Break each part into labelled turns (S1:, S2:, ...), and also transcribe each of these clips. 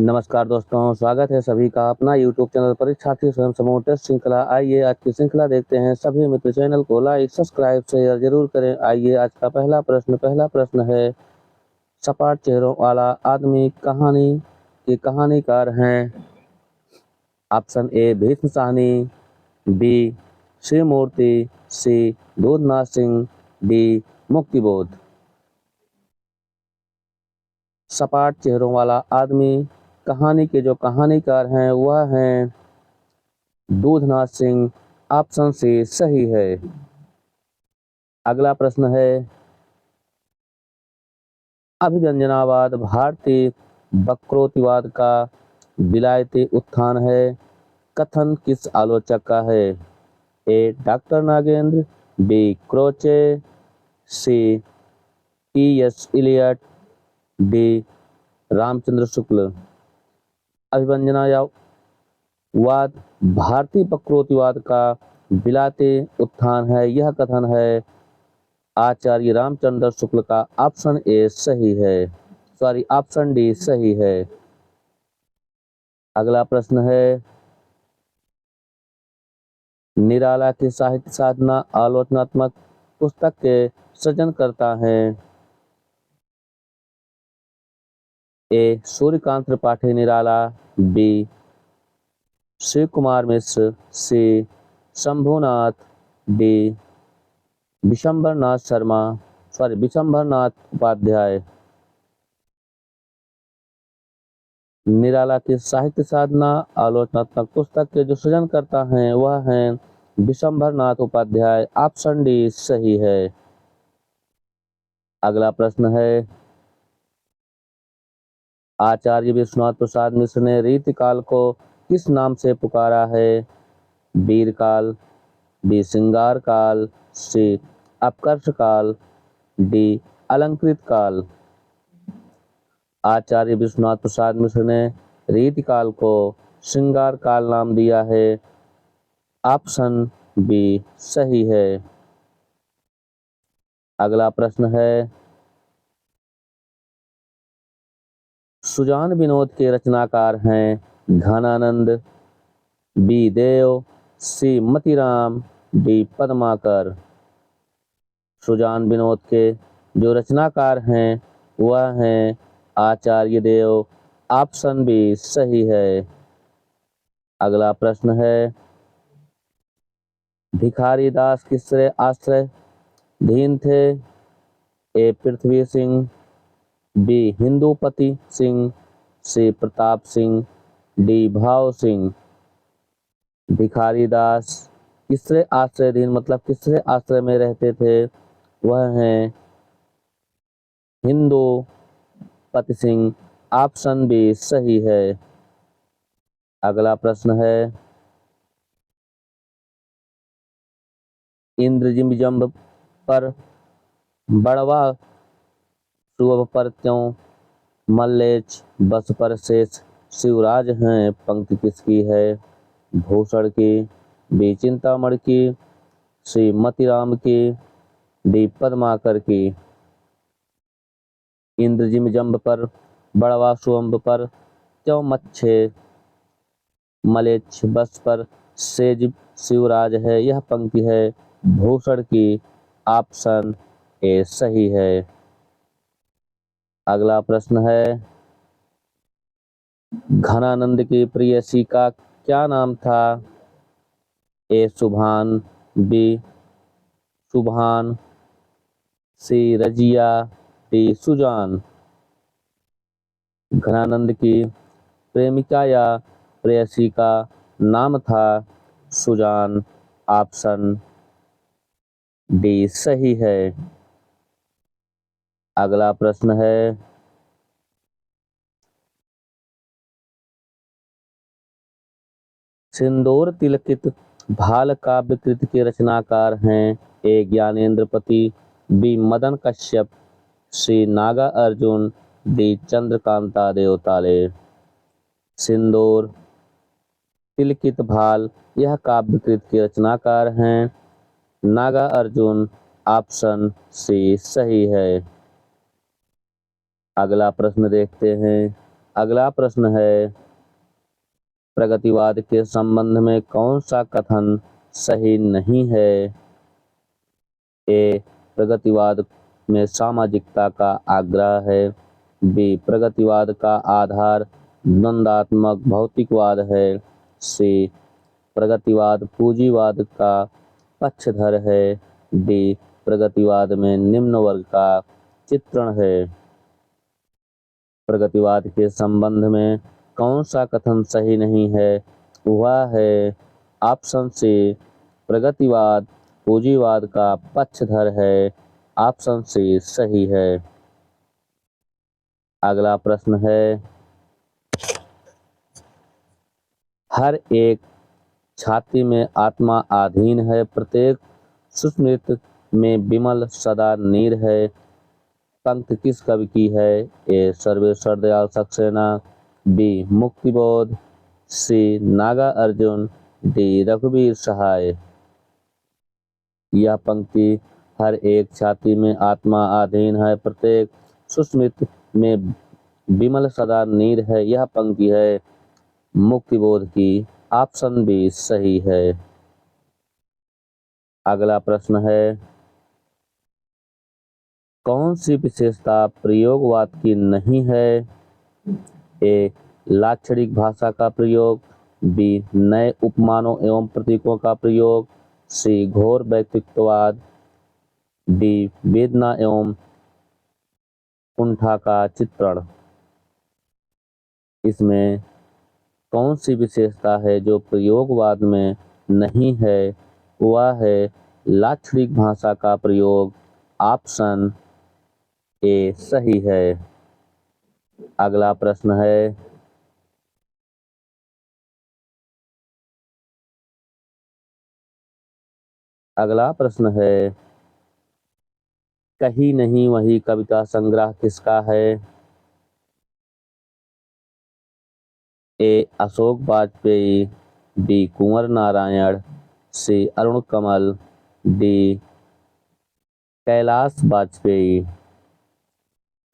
S1: नमस्कार दोस्तों, स्वागत है सभी का अपना यूट्यूब चैनल परीक्षार्थी स्वयं समूह टेस्ट श्रृंखला। आइए आज की श्रृंखला देखते हैं। सभी मित्र चैनल को लाइक सब्सक्राइब शेयर जरूर करें। आइए आज का पहला प्रश्न है, सपाट चेहरों वाला आदमी कहानी के कहानीकार हैं। Option A Bhisham Sahni, B Shiv Murti, C Doodhnath Singh, D Muktibodh. सपाट चेहरों वाला आदमी कहानी के जो कहानीकार हैं वह हैं दूधनाथ सिंह। ऑप्शन सी सही है। अगला प्रश्न है, अभिव्यंजनावाद भारतीय वक्रोक्तिवाद का विलायती उत्थान है। कथन किस आलोचक का है? A doctor Nagendra, B Croce, C T S Eliot, D Ramchandra Shukla. अभिव्यंजनावाद भारतीय वक्रोक्तिवाद का विलायती उत्थान है, यह कथन है आचार्य रामचंद्र शुक्ल का। ऑप्शन ए सही है, ऑप्शन डी सही है। अगला प्रश्न है, निराला की साहित्य साधना आलोचनात्मक पुस्तक के सृजनकर्ता हैं। ए सूर्यकांत त्रिपाठी निराला, बी शिव कुमार मिश्र, सी शंभुनाथ, डी विशंभरनाथ उपाध्याय। निराला की साहित्य साधना आलोचनात्मक पुस्तक के जो सृजनकर्ता हैं वह हैं विशंभरनाथ उपाध्याय। ऑप्शन डी सही है। अगला प्रश्न है, आचार्य विश्वनाथ प्रसाद मिश्र ने रीतिकाल को किस नाम से पुकारा है? वीर काल, बी श्रृंगार काल, सी अपकर्ष काल, डी अलंकृत काल। आचार्य विश्वनाथ प्रसाद मिश्र ने रीतिकाल को श्रृंगार काल नाम दिया है। ऑप्शन बी सही है। अगला प्रश्न है, सुजान विनोद के रचनाकार हैं घनानंद, बी देव, सी मतीराम, डी पद्माकर। सुजान विनोद के जो रचनाकार हैं वह हैं आचार्य देव। ऑप्शन बी सही है। अगला प्रश्न है, भिखारी दास किसके आश्रयधीन थे? ए पृथ्वी सिंह, बी हिंदूपति सिंह, सी प्रताप सिंह, डी भाव सिंह। भिखारी दास किसके आश्रयधीन मतलब किसके आश्रय में रहते थे? वह हैं हिंदूपति सिंह। ऑप्शन बी सही है। अगला प्रश्न है, इंद्रजिम्ब पर बड़वा सुअब पर त्यों मल्लेच बस पर शेष शिवराज हैं। पंक्ति किसकी है? भूषण की, बी चिंतामण की, सी मतीराम की, डी पद्माकर की। इंद्रजिम्ब पर बड़वा सुअब पर त्यों मच्छे मलेच्छ बस पर सेज शिवराज है, यह पंक्ति है भूषण की। ऑप्शन ए सही है। अगला प्रश्न है, घनानंद की प्रेयसी का क्या नाम था? ए सुभान, बी सुभान, सी रजिया, डी सुजान। घनानंद की प्रेमिका या प्रेयसी का नाम था सुजान। ऑप्शन डी सही है। अगला प्रश्न है, सिंदूर तिलकित भाल काव्य कृति के रचनाकार हैं। ए ज्ञानेन्द्रपति, बी मदन कश्यप, सी नागा अर्जुन, डी चंद्रकांता देवताले। सिंदूर तिलकित भाल यह काव्य कृति के रचनाकार हैं नागा अर्जुन। ऑप्शन सी सही है। अगला प्रश्न देखते हैं, अगला प्रश्न है, प्रगतिवाद के संबंध में कौन सा कथन सही नहीं है? ए, प्रगतिवाद में सामाजिकता का आग्रह है। बी, प्रगतिवाद का आधार द्वंद्वात्मक भौतिकवाद है। सी, प्रगतिवाद पूंजीवाद का पक्षधर है। डी, प्रगतिवाद में निम्न वर्ग का चित्रण है। प्रगतिवाद के संबंध में कौन सा कथन सही नहीं है? वह है ऑप्शन सी, प्रगतिवाद पूंजीवाद का पक्षधर है। ऑप्शन सी सही है। अगला प्रश्न है, हर एक छाती में आत्मा आधीन है, प्रत्येक सुस्मृत में विमल सदा नीर है। पंक्ति किस कवि की है? ए, सर्वेश्वर दयाल सक्सेना। बी, मुक्तिबोध। सी, नागा अर्जुन। डी, रघुवीर सहाय। यह पंक्ति हर एक छाती में आत्मा आधीन है, प्रत्येक सुस्मृत में विमल सदा नीर है, यह पंक्ति है मुक्तिबोध की। ऑप्शन बी सही है। अगला प्रश्न है, कौन सी विशेषता प्रयोगवाद की नहीं है? ए, लाक्षणिक भाषा का प्रयोग। बी, नए उपमानों एवं प्रतीकों का प्रयोग। सी, घोर व्यक्तित्ववाद। डी, वेदना एवं कुंठा का चित्रण। इसमें कौन सी विशेषता है जो प्रयोगवाद में नहीं है? वह है लाक्षणिक भाषा का प्रयोग। ऑप्शन ए सही है। अगला प्रश्न है, कहीं नहीं वही कविता संग्रह किसका है? ए, अशोक वाजपेयी। बी, कुंवर नारायण। सी, अरुण कमल। डी, कैलाश वाजपेयी।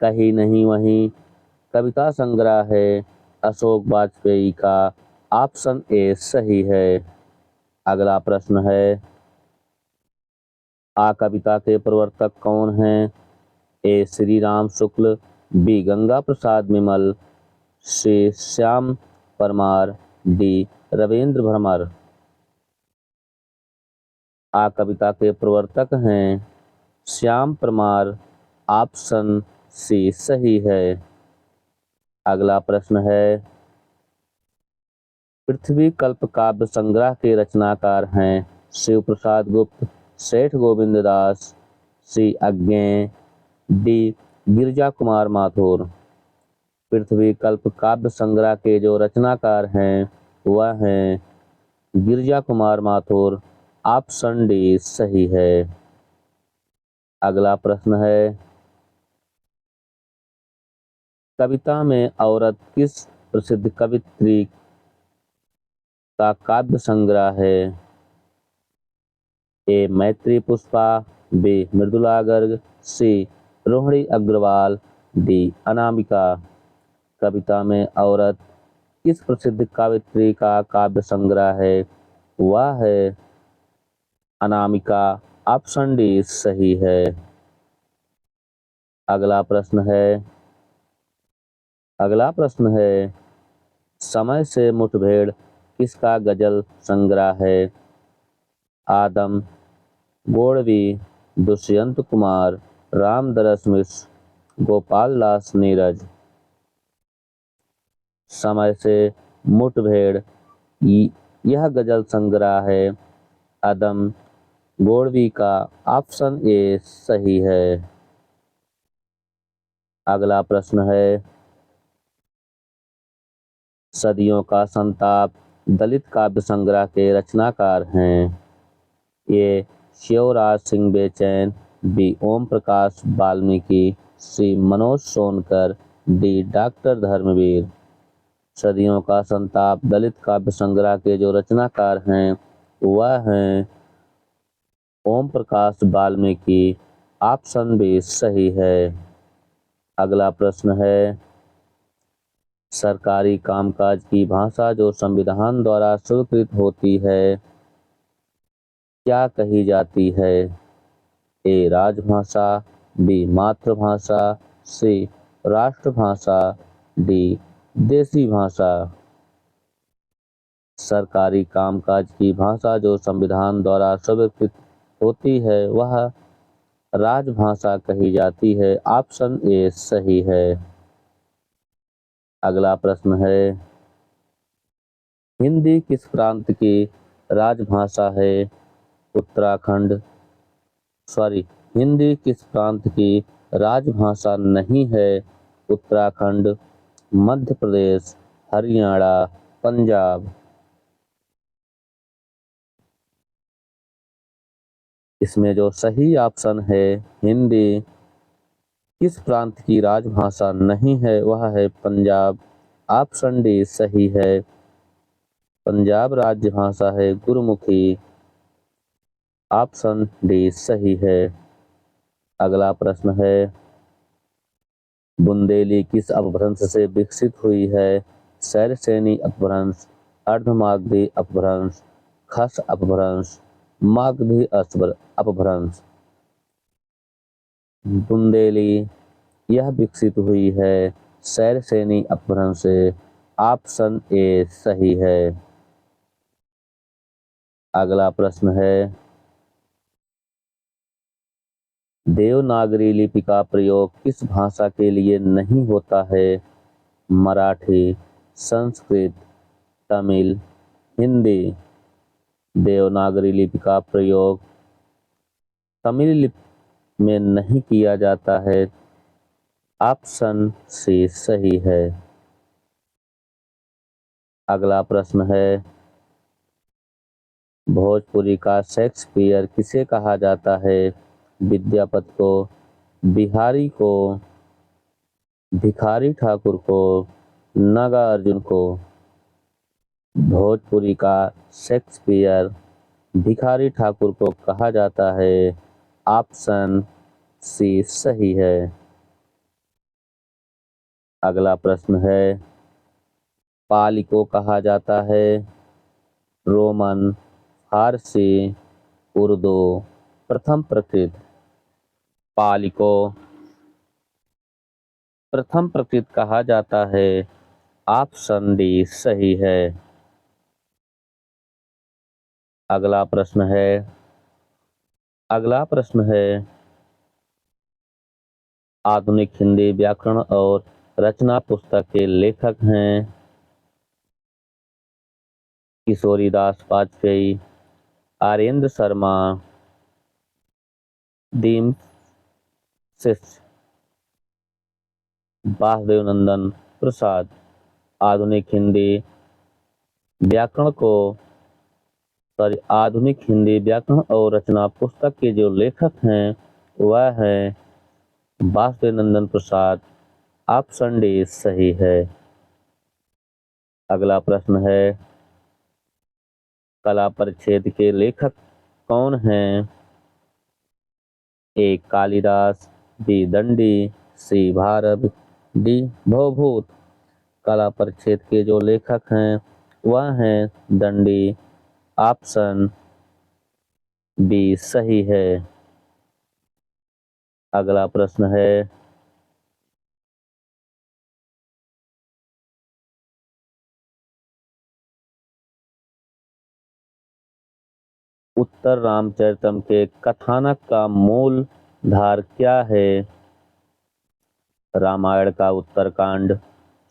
S1: कहीं नहीं वही कविता संग्रह है अशोक वाजपेयी का। ऑप्शन ए सही है। अगला प्रश्न है, आ कविता के प्रवर्तक कौन हैं? ए, श्री राम शुक्ल। बी, गंगा प्रसाद विमल। सी, श्याम परमार। डी, रविंद्र भरमर। आ कविता के प्रवर्तक हैं श्याम परमार। ऑप्शन सी सही है। अगला प्रश्न है, पृथ्वी कल्प काव्य संग्रह के रचनाकार हैं शिव प्रसाद गुप्त, सेठ गोविंद दास। सी, अज्ञेय। डी, गिरजा कुमार माथुर। पृथ्वी कल्प काव्य संग्रह के जो रचनाकार हैं वह हैं गिरजा कुमार माथुर। ऑप्शन डी सही है। अगला प्रश्न है, कविता में औरत किस प्रसिद्ध कवित्री का काव्य संग्रह है? ए, मैत्री पुष्पा। बी, मृदुला गर्ग। सी, रोहिणी अग्रवाल। डी, अनामिका। कविता में औरत किस प्रसिद्ध कवित्री का काव्य संग्रह है? वह है अनामिका। ऑप्शन डी सही है। अगला प्रश्न है, समय से मुठभेड़ किसका गजल संग्रह है? आदम गोड़वी, दुष्यंत कुमार, रामदरस मिश्र, गोपाल दास नीरज। समय से मुठभेड़ यह गजल संग्रह है आदम गोड़वी का। ऑप्शन ए सही है। अगला प्रश्न है, सदियों का संताप दलित काव्य संग्रह के रचनाकार हैं? ए, Shivraj Singh Bechain. B, Om Prakash Valmiki. C, Manoj Sonkar. D, doctor Dharamvir. सदियों का संताप दलित काव्य संग्रह के जो रचनाकार हैं वह हैं ओम प्रकाश वाल्मीकि। ऑप्शन बी सही है। अगला प्रश्न है, सरकारी कामकाज की भाषा जो संविधान द्वारा स्वीकृत होती है क्या कही जाती है? ए राजभाषा, बी मातृभाषा, सी राष्ट्रभाषा, डी देशी भाषा। सरकारी कामकाज की भाषा जो संविधान द्वारा स्वीकृत होती है वह राजभाषा कही जाती है। ऑप्शन ए सही है। अगला प्रश्न है, हिंदी किस प्रांत की राजभाषा है? उत्तराखंड हिंदी किस प्रांत की राजभाषा नहीं है? उत्तराखंड, मध्य प्रदेश, हरियाणा, पंजाब। इसमें जो सही ऑप्शन है, हिंदी किस प्रांत की राजभाषा नहीं है वह है पंजाब। ऑप्शन डी सही है। पंजाब राज्य भाषा है गुरमुखी। ऑप्शन डी सही है। अगला प्रश्न है, बुंदेली किस अपभ्रंश से विकसित हुई है? शैलश्रेणी अपभ्रंश, अर्धमागधी अपभ्रंश, खस अपभ्रंश, मागधी अपभ्रंश। बुंदेली यह विकसित हुई है शैलश्रेणी अपभ्रंश से। ऑप्शन ए सही है। अगला प्रश्न है, देवनागरी लिपि का प्रयोग किस भाषा के लिए नहीं होता है? मराठी, संस्कृत, तमिल, हिंदी। देवनागरी लिपि का प्रयोग तमिल लिपि में नहीं किया जाता है। ऑप्शन सी सही है। अगला प्रश्न है, भोजपुरी का शेक्सपियर किसे कहा जाता है? विद्यापति को, बिहारी को, भिखारी ठाकुर को, नागार्जुन को। भोजपुरी का शेक्सपियर भिखारी ठाकुर को कहा जाता है। ऑप्शन सी सही है। अगला प्रश्न है, पाली को कहा जाता है रोमन, फारसी, उर्दू प्रथम प्रकृत। पाली को प्रथम प्रकृत कहा जाता है। ऑप्शन डी सही है। अगला प्रश्न है, आधुनिक हिंदी व्याकरण और रचना पुस्तक के लेखक हैं किशोरीदास वाजपेयी, आर्येंद्र शर्मा, दीन शिष्य, वासुदेव नंदन प्रसाद। आधुनिक हिंदी व्याकरण और रचना पुस्तक के जो लेखक हैं वह हैं वासुदेव नंदन प्रसाद। ऑप्शन डी सही है। अगला प्रश्न है, कला परिच्छेद के लेखक कौन हैं? ए कालिदास, बी दंडी, सी भारत, डी भवभूत। कला परिच्छेद के जो लेखक हैं वह हैं दंडी। ऑप्शन बी सही है। अगला प्रश्न है, उत्तर रामचरितम के कथानक का मूल धार क्या है? रामायण का उत्तरकांड,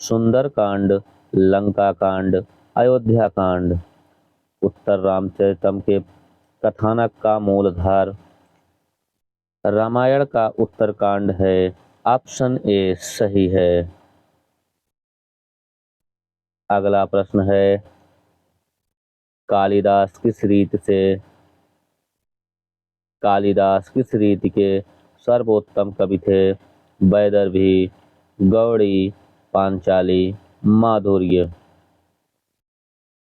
S1: सुंदरकांड, लंका कांड, अयोध्या कांड। उत्तर रामचरितम के कथानक का मूलधार रामायण का उत्तरकांड है। ऑप्शन ए सही है। अगला प्रश्न है, कालिदास किस रीति के सर्वोत्तम कवि थे? वैदर्भी, गौड़ी, पांचाली, माधुर्य।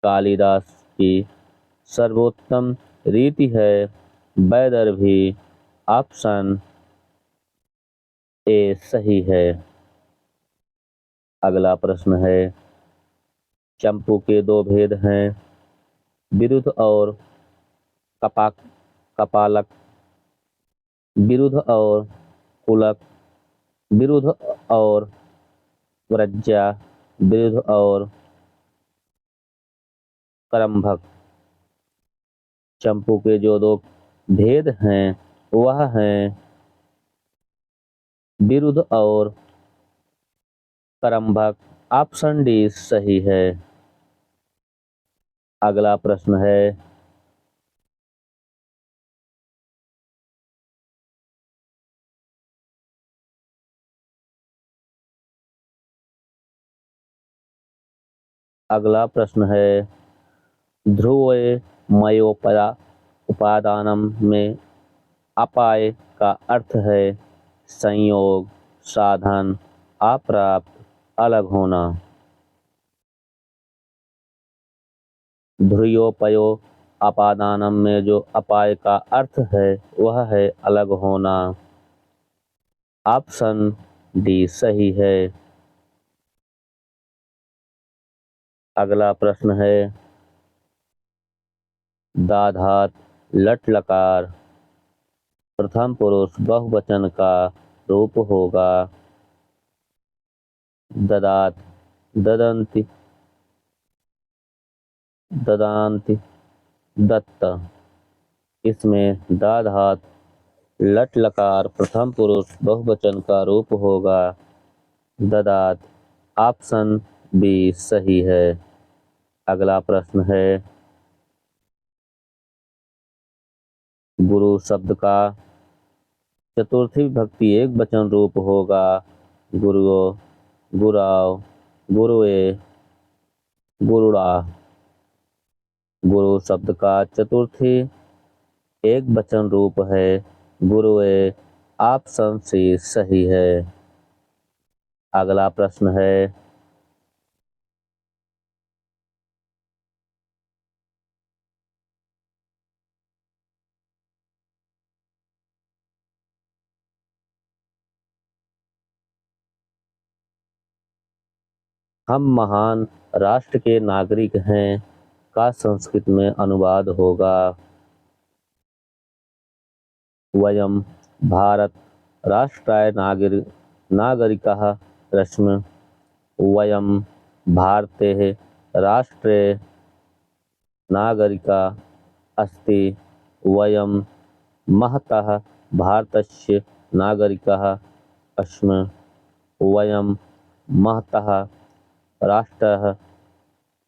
S1: कालिदास की सर्वोत्तम रीति है वैदर्भी। ऑप्शन ए सही है। अगला प्रश्न है, चंपू के दो भेद हैं, विरुद्ध और कपाक कपालक, विरुद्ध और कुलक, विरुद्ध और व्रज्या, विरुद्ध और करम्भक। चंपू के जो दो भेद हैं वह हैं विरुद्ध और करम्भक। ऑप्शन डी सही है। अगला प्रश्न है, अगला प्रश्न है, ध्रुवोय मयोपरा उपादानम में अपाय का अर्थ है संयोग, साधन, अप्राप्त, अलग होना। ध्रुवोपयो अपादानम में जो अपाय का अर्थ है वह है अलग होना। ऑप्शन डी सही है। अगला प्रश्न है, दाधात लट लकार प्रथम पुरुष बहुवचन का रूप होगा। ददात, ददंति, ददांति, दत्त। इसमें दाधात लट लकार प्रथम पुरुष बहुवचन का रूप होगा ददात। ऑप्शन बी सही है। अगला प्रश्न है, गुरु शब्द का चतुर्थी विभक्ति एक वचन रूप होगा गुरुओ, गुराव, गुरुए, गुरुड़ा। गुरु शब्द का चतुर्थी एक वचन रूप है गुरुए। ऑप्शन सी सही है। अगला प्रश्न है, हम महान राष्ट्र के नागरिक हैं का संस्कृत में अनुवाद होगा। वयम भारत राष्ट्राय नागरिकः रस्म। वयम भारतेः राष्ट्रे नागरिका अस्ति। वयम महतः भारतस्य नागरिकः अस्म। वयम महतः राष्ट्रः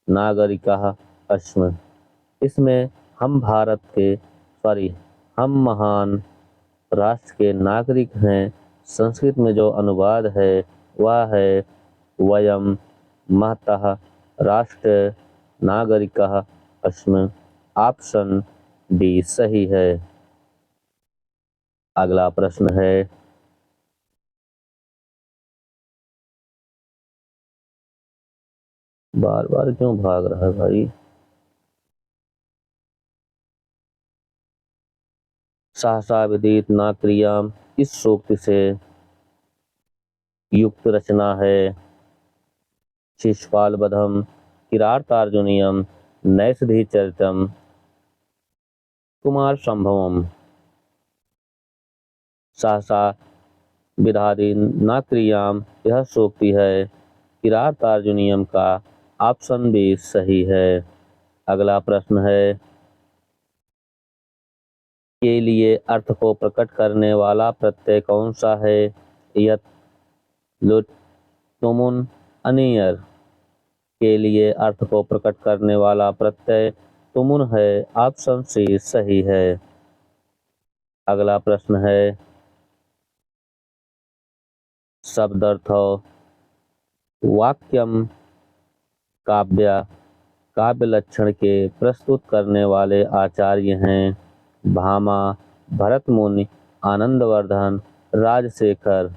S1: नागरिकः अस्म। इसमें हम महान राष्ट्र के नागरिक हैं संस्कृत में जो अनुवाद है वह है वयम महतः राष्ट्र नागरिकः अस्म। ऑप्शन डी सही है। अगला प्रश्न है, बार बार क्यों भाग रहा है भाई। सहसा विदित न क्रियाम इस सूक्त से युक्त रचना है शिशुपाल वधम, किरातार्जुनीयम, नैषधि चरितम, कुमार संभवम। सहसा विधादि न क्रियाम यह सूक्ति है किरातार्जुनीयम का। ऑप्शन बी सही है। अगला प्रश्न है, के लिए अर्थ को प्रकट करने वाला प्रत्यय कौन सा है। यत, लुट, तुमुन, अनियर। के लिए अर्थ को प्रकट करने वाला प्रत्यय तुमुन है। ऑप्शन सी सही है। अगला प्रश्न है, शब्दार्थ वाक्यम काव्य काव्य लक्षण के प्रस्तुत करने वाले आचार्य हैं भामा, भरत मुनि, आनंदवर्धन, राजशेखर।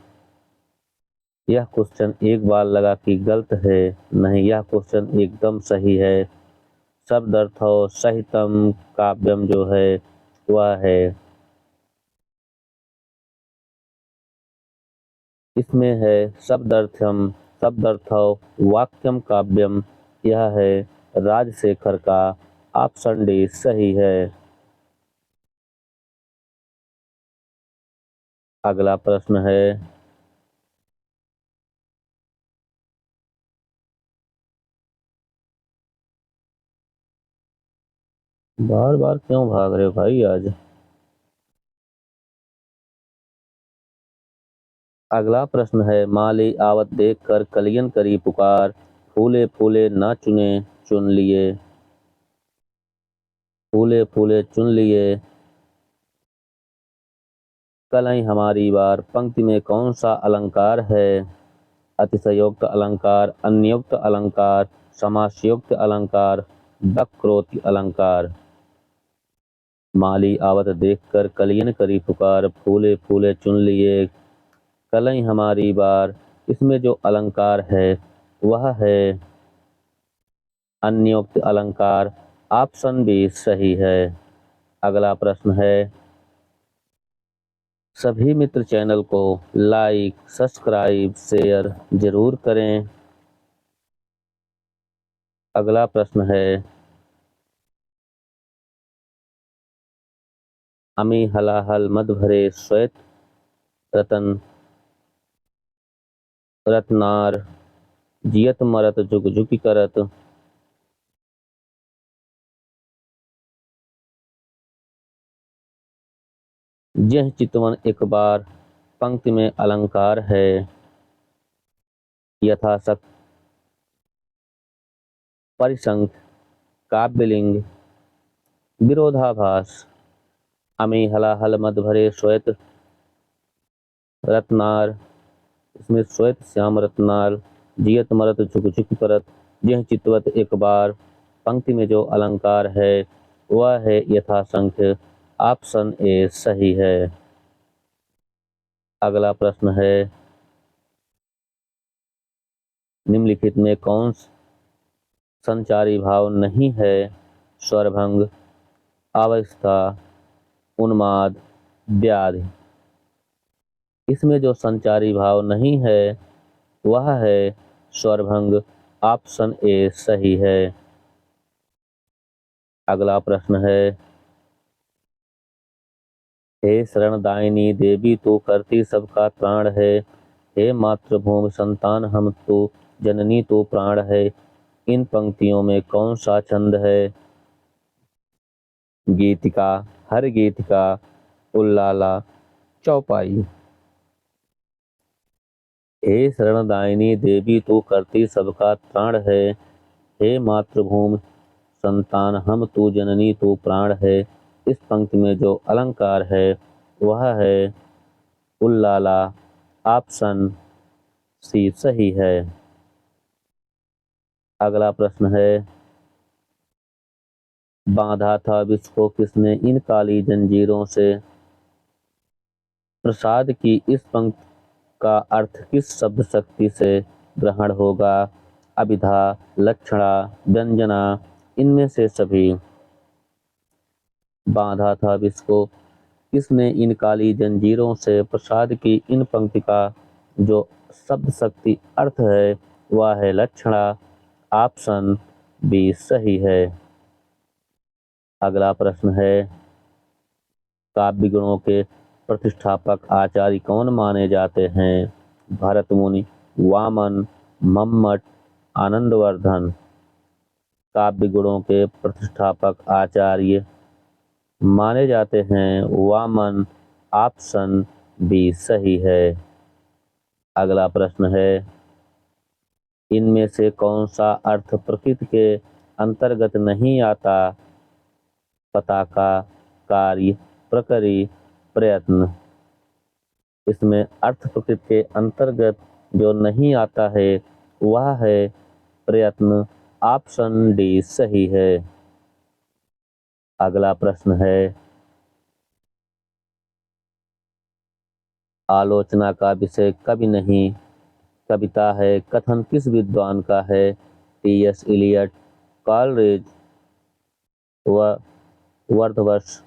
S1: यह क्वेश्चन एक बार लगा कि गलत है, नहीं यह क्वेश्चन एकदम सही है। शब्दार्थ सहितम काव्यम जो है वह है। इसमें है शब्दार्थम शब्दार्थौ वाक्यम काव्यम, यह है राजशेखर का। ऑप्शन डी सही है। अगला प्रश्न है, बार बार क्यों भाग रहे हो भाई आज। अगला प्रश्न है, माली आवत देख कर कलियन करी पुकार, फूले फूले ना चुने चुन लिए, फूले फूले चुन लिए, कल ही हमारी बार, पंक्ति में कौन सा अलंकार है। अतिशयोक्त अलंकार, अन्योक्त अलंकार, समासयुक्त अलंकार, वक्रोक्ति अलंकार। माली आवत देखकर कलियन करी पुकार, फूले फूले चुन लिए, कल ही हमारी बार, इसमें जो अलंकार है वह है अन्योक्त अलंकार। ऑप्शन बी सही है। अगला प्रश्न है, सभी मित्र चैनल को लाइक सब्सक्राइब शेयर जरूर करें। अगला प्रश्न है, अमी हलाहल मद भरे श्वेत रतन रत्नार, जियत मरत जुग जुगी करत, यह चितवन एक बार, पंक्ति में अलंकार है। यथाशक्त, परिसंख्य, काव्यलिंग, विरोधाभास। अमी हलाहल मद भरे श्वेत रत्नार, इसमें श्वेत श्याम रत्नार, जियत मरत झुक झुक करत, यह चितवत एक बार, पंक्ति में जो अलंकार है वह है यथासंख्य। ऑप्शन ए सही है। अगला प्रश्न है, निम्नलिखित में कौन संचारी भाव नहीं है। स्वरभंग, अवस्था, उन्माद, व्याधि। इसमें जो संचारी भाव नहीं है वह है स्वरभंग। ऑप्शन ए सही है। अगला प्रश्न है, हे शरणदायिनी देवी तू करती सबका प्राण है, हे मातृभूमि संतान हम तू जननी तू प्राण है, इन पंक्तियों में कौन सा छंद है। गीतिका, हर गीतिका, उल्लाला, चौपाई। हे शरणदायिनी देवी तू करती सबका प्राण है, हे मातृभूमि संतान हम तू जननी तू प्राण है, इस पंक्ति में जो अलंकार है वह है उल्लाला। ऑप्शन सी सही है। अगला प्रश्न है, बांधा था विश्व को किसने इन काली जंजीरों से, प्रसाद की इस पंक्ति का अर्थ किस शब्द शक्ति से ग्रहण होगा। अभिधा, लक्षणा, व्यंजना, इनमें से सभी। बांधा था विश्व को किसने इन काली जंजीरों से, प्रसाद की इन पंक्ति का जो शब्द शक्ति अर्थ है वह है लक्षणा। ऑप्शन बी सही है। अगला प्रश्न है, काव्य गुणों के प्रतिष्ठापक आचार्य कौन माने जाते हैं। भरत मुनि, वामन, मम्मट, आनंदवर्धन। काव्य गुणों के प्रतिष्ठापक आचार्य माने जाते हैं वामन। ऑप्शन बी सही है। अगला प्रश्न है, इनमें से कौन सा अर्थ प्रकृति के अंतर्गत नहीं आता। पताका, कार्य, प्रकृति, प्रयत्न। इसमें अर्थ प्रकृति के अंतर्गत जो नहीं आता है वह है प्रयत्न। ऑप्शन डी सही है। अगला प्रश्न है, आलोचना का विषय कवि नहीं कविता है, कथन किस विद्वान का है। T S. Eliot, Coleridge, Wordsworth,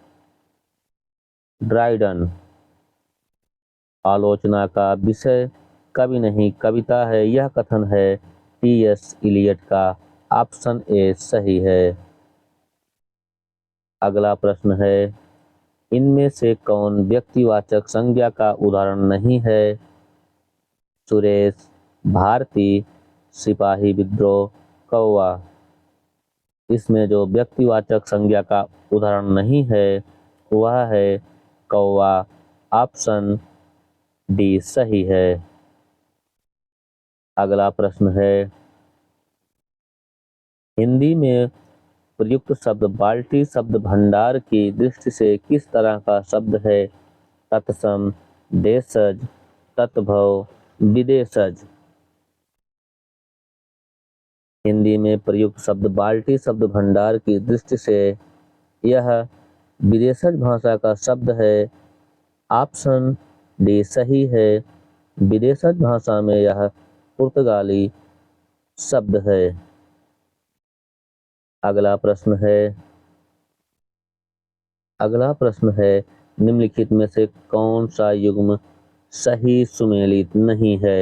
S1: Dryden. आलोचना का विषय कवि नहीं कविता है, यह कथन है टी.एस. इलियट का। ऑप्शन ए सही है। अगला प्रश्न है, इनमें से कौन व्यक्तिवाचक संज्ञा का उदाहरण नहीं है? सुरेश, भारती, सिपाही विद्रोह, कौवा। इसमें जो व्यक्तिवाचक संज्ञा का उदाहरण नहीं है वह है कौवा। ऑप्शन डी सही है। अगला प्रश्न है, हिंदी में प्रयुक्त शब्द बाल्टी शब्द भंडार की दृष्टि से किस तरह का शब्द है? तत्सम, देशज, तत्भव, विदेशज। हिंदी में प्रयुक्त शब्द बाल्टी शब्द भंडार की दृष्टि से यह विदेशज भाषा का शब्द है। ऑप्शन डी सही है। विदेशज भाषा में यह पुर्तगाली शब्द है। अगला प्रश्न है, निम्नलिखित में से कौन सा युग्म सही सुमेलित नहीं है?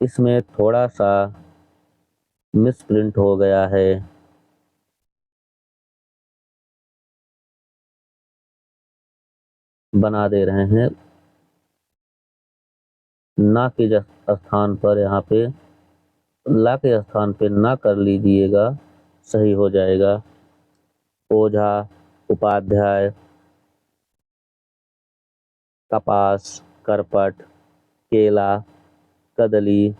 S1: इसमें थोड़ा सा मिसप्रिंट हो गया है। बना दे रहे हैं, ना के स्थान पर यहाँ पे ला के स्थान पे ना कर लीजिएगा, सही हो जाएगा। ओझा, उपाध्याय, कपास, करपट, केला, कदली,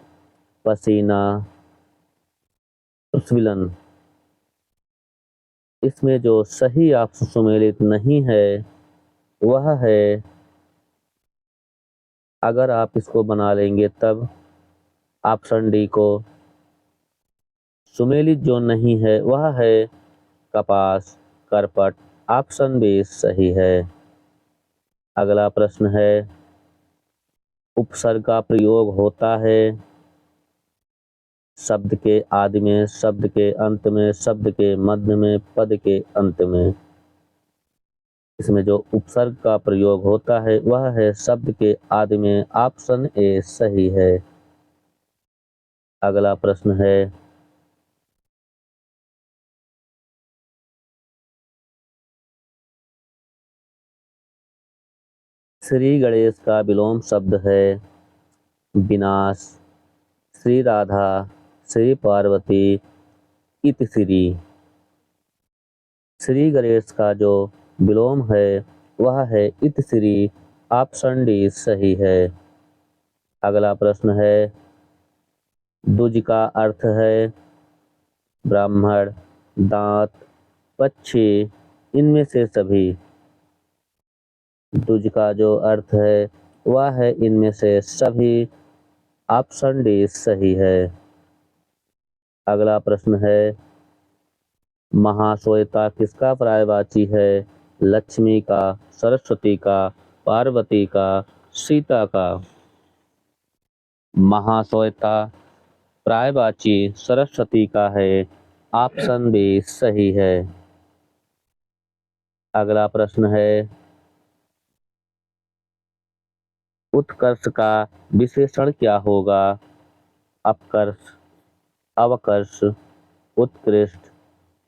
S1: पसीना, स्विलन। इसमें जो सही ऑप्शन सुमेलित नहीं है वह है, अगर आप इसको बना लेंगे तब ऑप्शन डी को। सुमेलित जो नहीं है वह है कपास, करपट। ऑप्शन बी सही है। अगला प्रश्न है, उपसर्ग का प्रयोग होता है शब्द के आदि में, शब्द के अंत में, शब्द के मध्य में, पद के अंत में। इसमें जो उपसर्ग का प्रयोग होता है वह है शब्द के आदि में। ऑप्शन ए सही है। अगला प्रश्न है, श्री गणेश का विलोम शब्द है विनाश, श्री राधा, श्री पार्वती, इतिश्री। श्री गणेश का जो विलोम है वह है इतिश्री। ऑप्शन डी सही है। अगला प्रश्न है, द्विज का अर्थ है ब्राह्मण, दांत, पक्षी, इनमें से सभी। द्विज का जो अर्थ है वह है इनमें से सभी। ऑप्शन डी सही है। अगला प्रश्न है, महाश्वेता किसका पर्यायवाची है? लक्ष्मी का, सरस्वती का, पार्वती का, सीता का। महाश्वेता पर्यायवाची सरस्वती का है। ऑप्शन बी सही है। अगला प्रश्न है, उत्कर्ष का विशेषण क्या होगा? अपकर्ष, अवकर्ष, उत्कृष्ट,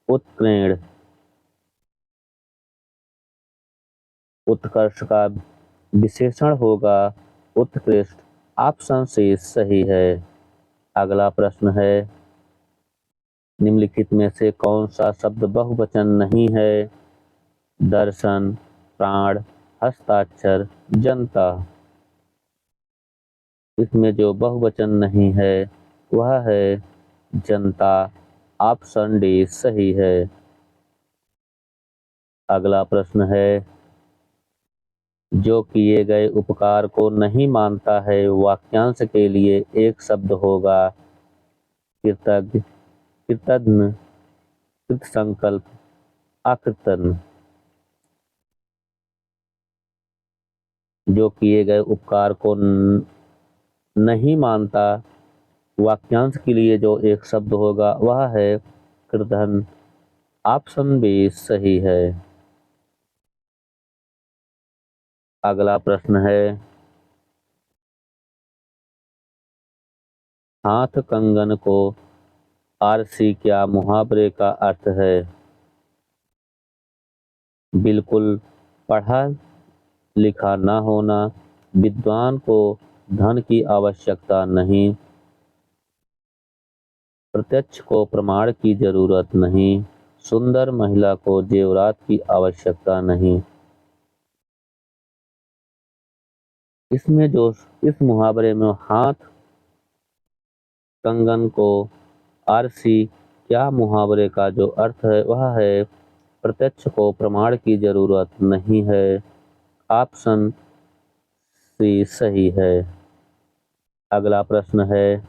S1: उत्कीर्ण। उत्कर्ष का विशेषण होगा उत्कृष्ट। ऑप्शन सी सही है। अगला प्रश्न है, निम्नलिखित में से कौन सा शब्द बहुवचन नहीं है? दर्शन, प्राण, हस्ताक्षर, जनता। इसमें जो बहुवचन नहीं है वह है जनता। ऑप्शन डी सही है। अगला प्रश्न है, जो किए गए उपकार को नहीं मानता है वाक्यांश के लिए एक शब्द होगा कृतज्ञ, कृतघ्न, कृतसंकल्प, अकृतज्ञ। जो किए गए उपकार को नहीं मानता वाक्यांश के लिए जो एक शब्द होगा वह है कृतघ्न। ऑप्शन बी सही है। अगला प्रश्न है, हाथ कंगन को आरसी क्या मुहावरे का अर्थ है? बिल्कुल पढ़ा लिखा न होना, विद्वान को धन की आवश्यकता नहीं, प्रत्यक्ष को प्रमाण की जरूरत नहीं, सुंदर महिला को जेवरात की आवश्यकता नहीं। इसमें जो इस मुहावरे में हाथ कंगन को आरसी क्या मुहावरे का जो अर्थ है वह है प्रत्यक्ष को प्रमाण की जरूरत नहीं है। ऑप्शन सी सही है। अगला प्रश्न है,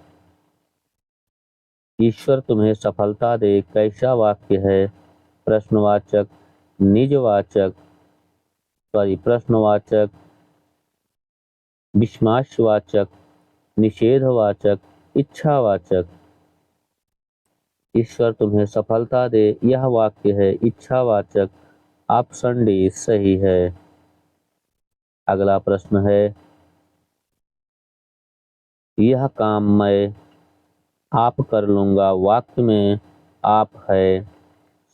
S1: ईश्वर तुम्हें सफलता दे कैसा वाक्य है? प्रश्नवाचक, निजवाचक, प्रश्नवाचक, विस्मयवाचक, निषेधवाचक, इच्छावाचक। ईश्वर तुम्हें सफलता दे यह वाक्य है इच्छावाचक। ऑप्शन डी सही है। अगला प्रश्न है, यह काम मैं आप कर लूंगा वाक्य में आप है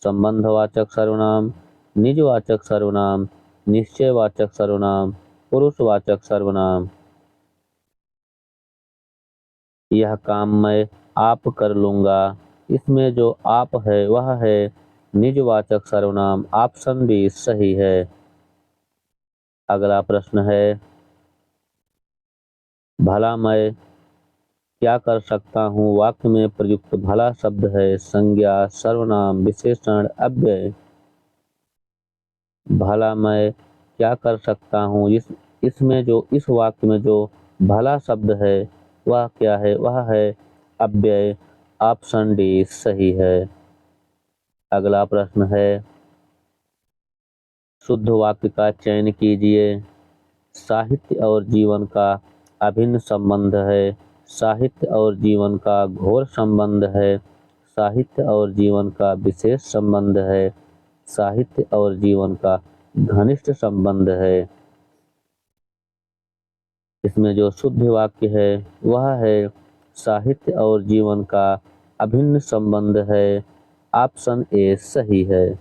S1: संबंधवाचक सर्वनाम, निजवाचक सर्वनाम, निश्चयवाचक सर्वनाम, पुरुषवाचक सर्वनाम। यह काम मैं आप कर लूंगा, इसमें जो आप है वह है निजवाचक सर्वनाम। ऑप्शन बी सही है। अगला प्रश्न है, भला मैं क्या कर सकता हूँ वाक्य में प्रयुक्त भला शब्द है संज्ञा, सर्वनाम, विशेषण, अव्यय। भला मैं क्या कर सकता हूँ इसमें जो इस वाक्य में जो भला शब्द है वह क्या है? वह है अव्यय। ऑप्शन डी सही है। अगला प्रश्न है, शुद्ध वाक्य का चयन कीजिए। साहित्य और जीवन का अभिन्न संबंध है, साहित्य और जीवन का घोर संबंध है, साहित्य और जीवन का विशेष संबंध है, साहित्य और जीवन का घनिष्ठ संबंध है। इसमें जो शुद्ध वाक्य है वह है साहित्य और जीवन का अभिन्न संबंध है। ऑप्शन ए सही है।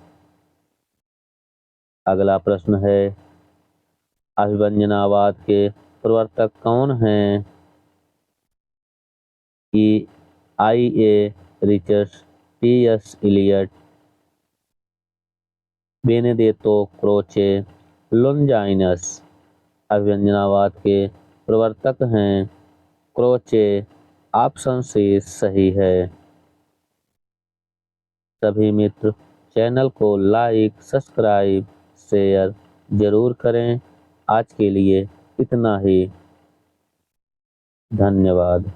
S1: अगला प्रश्न है, अभिव्यंजनावाद के प्रवर्तक कौन हैं? E.I.A. Richards, T.S. Eliot, Benedetto Croce, Longinus. अभिव्यंजनावाद के प्रवर्तक हैं क्रोचे। ऑप्शन सी सही है। सभी मित्र चैनल को लाइक, सब्सक्राइब, शेयर जरूर करें। आज के लिए इतना ही। धन्यवाद।